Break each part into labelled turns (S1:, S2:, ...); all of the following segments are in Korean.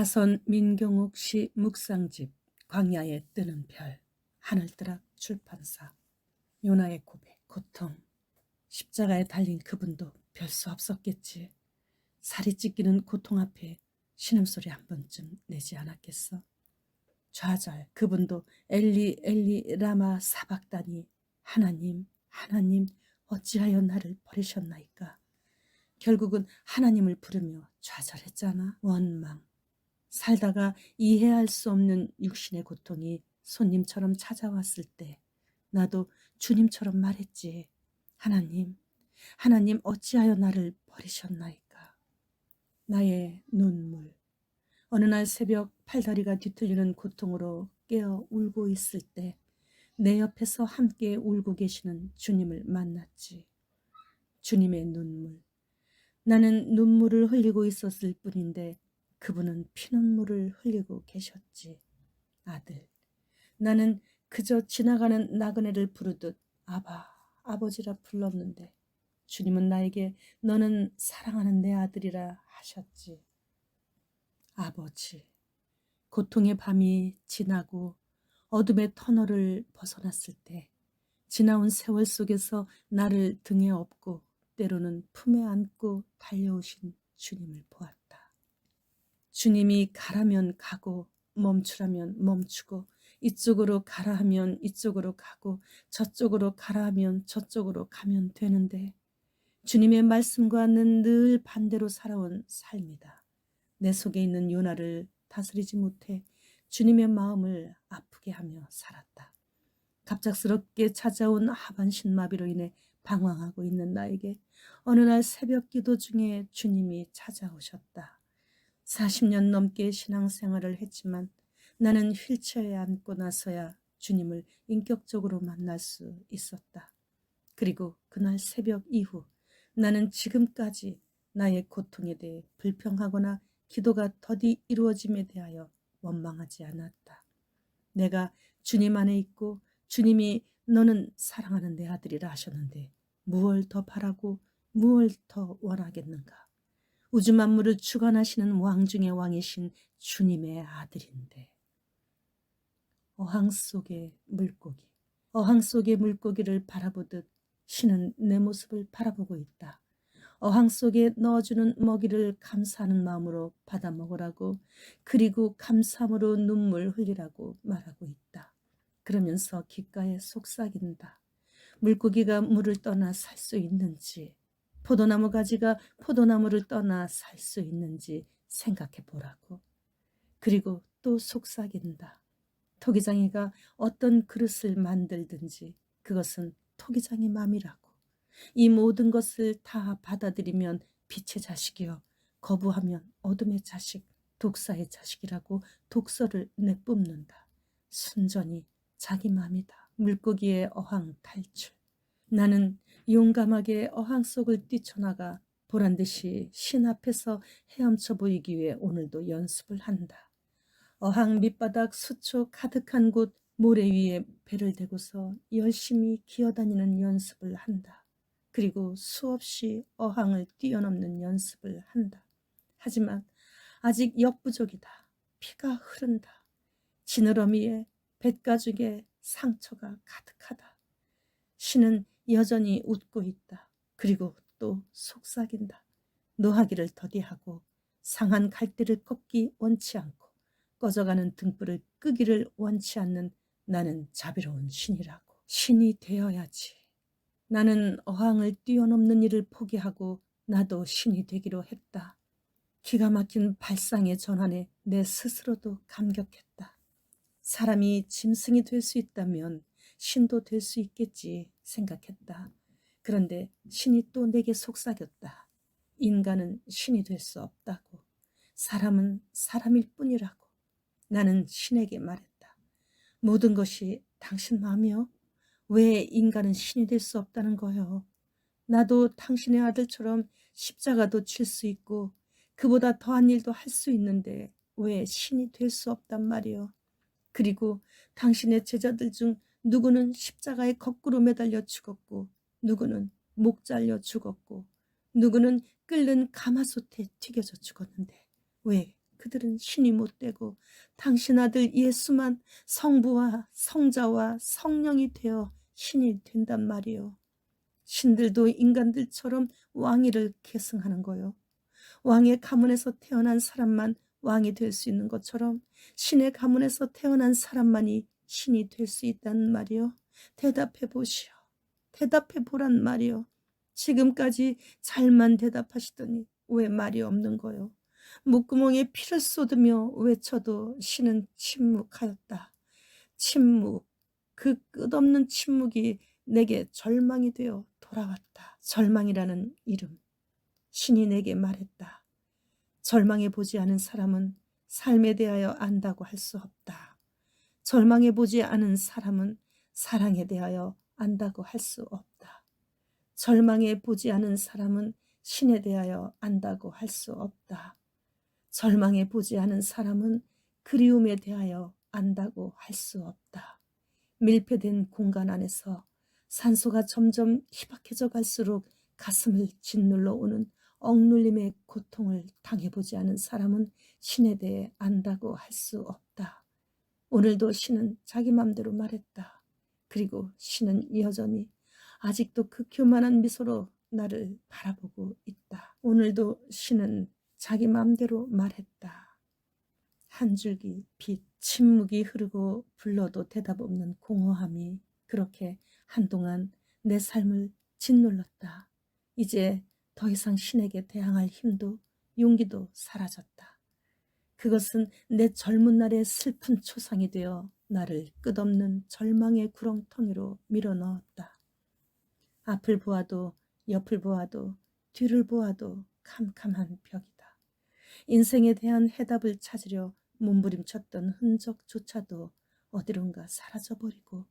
S1: 사선 민경욱 씨 묵상집 광야에 뜨는 별 하늘뜨락 출판사. 요나의 고백. 고통. 십자가에 달린 그분도 별 수 없었겠지. 살이 찢기는 고통 앞에 신음소리 한 번쯤 내지 않았겠어. 좌절. 그분도 엘리 엘리 라마 사박다니, 하나님 하나님 어찌하여 나를 버리셨나이까. 결국은 하나님을 부르며 좌절했잖아. 원망. 살다가 이해할 수 없는 육신의 고통이 손님처럼 찾아왔을 때 나도 주님처럼 말했지. 하나님, 하나님 어찌하여 나를 버리셨나이까. 나의 눈물. 어느 날 새벽 팔다리가 뒤틀리는 고통으로 깨어 울고 있을 때 내 옆에서 함께 울고 계시는 주님을 만났지. 주님의 눈물. 나는 눈물을 흘리고 있었을 뿐인데 그분은 피눈물을 흘리고 계셨지. 아들. 나는 그저 지나가는 나그네를 부르듯 아바, 아버지라 불렀는데 주님은 나에게 너는 사랑하는 내 아들이라 하셨지. 아버지. 고통의 밤이 지나고 어둠의 터널을 벗어났을 때 지나온 세월 속에서 나를 등에 업고 때로는 품에 안고 달려오신 주님을 보았다. 주님이 가라면 가고 멈추라면 멈추고 이쪽으로 가라 하면 이쪽으로 가고 저쪽으로 가라 하면 저쪽으로 가면 되는데 주님의 말씀과는 늘 반대로 살아온 삶이다. 내 속에 있는 요나를 다스리지 못해 주님의 마음을 아프게 하며 살았다. 갑작스럽게 찾아온 하반신마비로 인해 방황하고 있는 나에게 어느 날 새벽 기도 중에 주님이 찾아오셨다. 40년 넘게 신앙생활을 했지만 나는 휠체어에 앉고 나서야 주님을 인격적으로 만날 수 있었다. 그리고 그날 새벽 이후 나는 지금까지 나의 고통에 대해 불평하거나 기도가 더디 이루어짐에 대하여 원망하지 않았다. 내가 주님 안에 있고 주님이 너는 사랑하는 내 아들이라 하셨는데 무얼 더 바라고 무얼 더 원하겠는가. 우주 만물을 주관하시는 왕 중의 왕이신 주님의 아들인데. 어항 속의 물고기. 어항 속의 물고기를 바라보듯 신은 내 모습을 바라보고 있다. 어항 속에 넣어주는 먹이를 감사하는 마음으로 받아 먹으라고, 그리고 감사함으로 눈물 흘리라고 말하고 있다. 그러면서 귓가에 속삭인다. 물고기가 물을 떠나 살 수 있는지, 포도나무 가지가 포도나무를 떠나 살 수 있는지 생각해 보라고. 그리고 또 속삭인다. 토기장이가 어떤 그릇을 만들든지 그것은 토기장의 맘이라고. 이 모든 것을 다 받아들이면 빛의 자식이요, 거부하면 어둠의 자식, 독사의 자식이라고 독서를 내뿜는다. 순전히 자기 맘이다. 물고기의 어항 탈출. 나는 용감하게 어항 속을 뛰쳐나가 보란듯이 신 앞에서 헤엄쳐 보이기 위해 오늘도 연습을 한다. 어항 밑바닥 수초 가득한 곳 모래 위에 배를 대고서 열심히 기어다니는 연습을 한다. 그리고 수없이 어항을 뛰어넘는 연습을 한다. 하지만 아직 역부족이다. 피가 흐른다. 지느러미에 뱃가죽에 상처가 가득하다. 신은 여전히 웃고 있다. 그리고 또 속삭인다. 노하기를 더디하고 상한 갈대를 꺾기 원치 않고 꺼져가는 등불을 끄기를 원치 않는 나는 자비로운 신이라고. 신이 되어야지. 나는 어항을 뛰어넘는 일을 포기하고 나도 신이 되기로 했다. 기가 막힌 발상의 전환에 내 스스로도 감격했다. 사람이 짐승이 될 수 있다면 신도 될 수 있겠지 생각했다. 그런데 신이 또 내게 속삭였다. 인간은 신이 될 수 없다고. 사람은 사람일 뿐이라고. 나는 신에게 말했다. 모든 것이 당신 마음이요? 왜 인간은 신이 될 수 없다는 거요? 나도 당신의 아들처럼 십자가도 칠 수 있고 그보다 더한 일도 할 수 있는데 왜 신이 될 수 없단 말이요? 그리고 당신의 제자들 중 누구는 십자가에 거꾸로 매달려 죽었고 누구는 목 잘려 죽었고 누구는 끓는 가마솥에 튀겨져 죽었는데 왜 그들은 신이 못 되고 당신 아들 예수만 성부와 성자와 성령이 되어 신이 된단 말이요. 신들도 인간들처럼 왕위를 계승하는 거요. 왕의 가문에서 태어난 사람만 왕이 될 수 있는 것처럼 신의 가문에서 태어난 사람만이 신이 될 수 있다는 말이요. 대답해 보시오. 대답해 보란 말이요. 지금까지 잘만 대답하시더니 왜 말이 없는 거요. 목구멍에 피를 쏟으며 외쳐도 신은 침묵하였다. 침묵, 그 끝없는 침묵이 내게 절망이 되어 돌아왔다. 절망이라는 이름. 신이 내게 말했다. 절망해 보지 않은 사람은 삶에 대하여 안다고 할 수 없다. 절망해 보지 않은 사람은 사랑에 대하여 안다고 할 수 없다. 절망해 보지 않은 사람은 신에 대하여 안다고 할 수 없다. 절망해 보지 않은 사람은 그리움에 대하여 안다고 할 수 없다. 밀폐된 공간 안에서 산소가 점점 희박해져 갈수록 가슴을 짓눌러 오는 억눌림의 고통을 당해보지 않은 사람은 신에 대해 안다고 할 수 없다. 오늘도 신은 자기 맘대로 말했다. 그리고 신은 여전히 아직도 그 교만한 미소로 나를 바라보고 있다. 오늘도 신은 자기 맘대로 말했다. 한 줄기 빛, 침묵이 흐르고 불러도 대답 없는 공허함이 그렇게 한동안 내 삶을 짓눌렀다. 이제 더 이상 신에게 대항할 힘도 용기도 사라졌다. 그것은 내 젊은 날의 슬픈 초상이 되어 나를 끝없는 절망의 구렁텅이로 밀어넣었다. 앞을 보아도 옆을 보아도 뒤를 보아도 캄캄한 벽이다. 인생에 대한 해답을 찾으려 몸부림쳤던 흔적조차도 어디론가 사라져버리고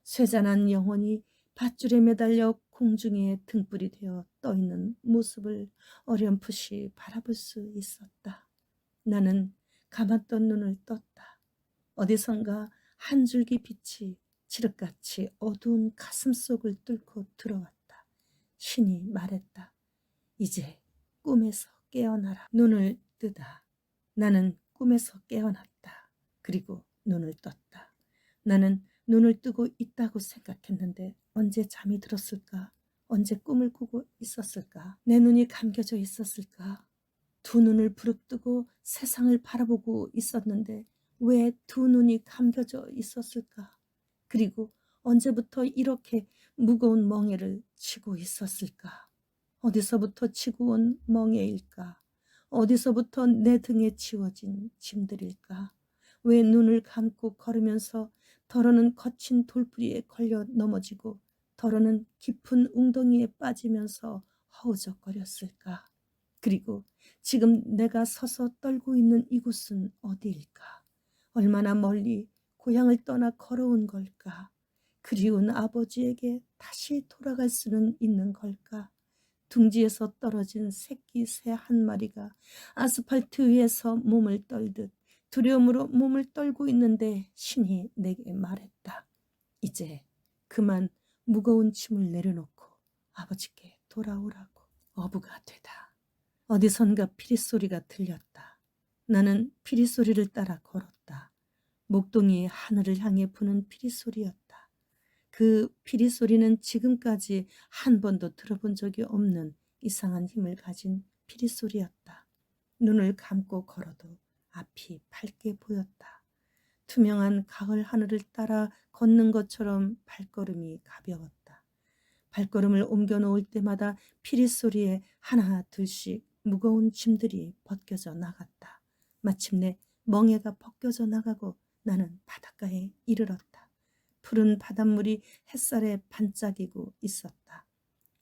S1: 쇠잔한 영혼이 밧줄에 매달려 공중에 등불이 되어 떠있는 모습을 어렴풋이 바라볼 수 있었다. 나는 감았던 눈을 떴다. 어디선가 한 줄기 빛이 칠흑같이 어두운 가슴속을 뚫고 들어왔다. 신이 말했다. 이제 꿈에서 깨어나라. 눈을 뜨다. 나는 꿈에서 깨어났다. 그리고 눈을 떴다. 나는 눈을 뜨고 있다고 생각했는데 언제 잠이 들었을까? 언제 꿈을 꾸고 있었을까? 내 눈이 감겨져 있었을까? 두 눈을 부릅뜨고 세상을 바라보고 있었는데 왜 두 눈이 감겨져 있었을까? 그리고 언제부터 이렇게 무거운 멍에를 치고 있었을까? 어디서부터 치고 온 멍에일까? 어디서부터 내 등에 지워진 짐들일까? 왜 눈을 감고 걸으면서 더러는 거친 돌부리에 걸려 넘어지고 더러는 깊은 웅덩이에 빠지면서 허우적거렸을까? 그리고 지금 내가 서서 떨고 있는 이곳은 어디일까? 얼마나 멀리 고향을 떠나 걸어온 걸까? 그리운 아버지에게 다시 돌아갈 수는 있는 걸까? 둥지에서 떨어진 새끼 새 한 마리가 아스팔트 위에서 몸을 떨듯 두려움으로 몸을 떨고 있는데 신이 내게 말했다. 이제 그만 무거운 짐을 내려놓고 아버지께 돌아오라고. 어부가 되다. 어디선가 피리소리가 들렸다. 나는 피리소리를 따라 걸었다. 목동이 하늘을 향해 부는 피리소리였다. 그 피리소리는 지금까지 한 번도 들어본 적이 없는 이상한 힘을 가진 피리소리였다. 눈을 감고 걸어도 앞이 밝게 보였다. 투명한 가을 하늘을 따라 걷는 것처럼 발걸음이 가벼웠다. 발걸음을 옮겨 놓을 때마다 피리소리에 하나 둘씩 무거운 짐들이 벗겨져 나갔다. 마침내 멍에가 벗겨져 나가고 나는 바닷가에 이르렀다. 푸른 바닷물이 햇살에 반짝이고 있었다.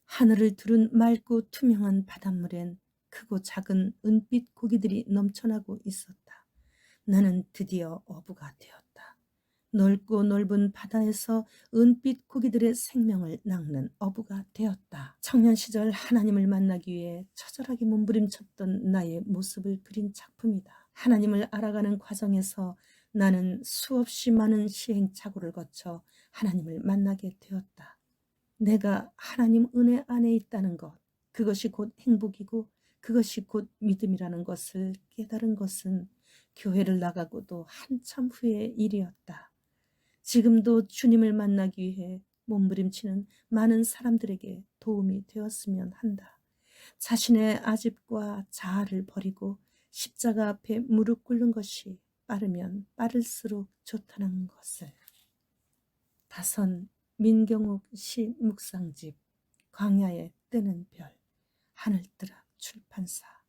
S1: 하늘을 두른 맑고 투명한 바닷물엔 크고 작은 은빛 고기들이 넘쳐나고 있었다. 나는 드디어 어부가 되었다. 넓고 넓은 바다에서 은빛 고기들의 생명을 낚는 어부가 되었다. 청년 시절 하나님을 만나기 위해 처절하게 몸부림쳤던 나의 모습을 그린 작품이다. 하나님을 알아가는 과정에서 나는 수없이 많은 시행착오를 거쳐 하나님을 만나게 되었다. 내가 하나님 은혜 안에 있다는 것, 그것이 곧 행복이고 그것이 곧 믿음이라는 것을 깨달은 것은 교회를 나가고도 한참 후의 일이었다. 지금도 주님을 만나기 위해 몸부림치는 많은 사람들에게 도움이 되었으면 한다. 자신의 아집과 자아를 버리고 십자가 앞에 무릎 꿇는 것이 빠르면 빠를수록 좋다는 것을. 다선 민경욱 시 묵상집 광야에 뜨는 별 하늘뜨라 출판사.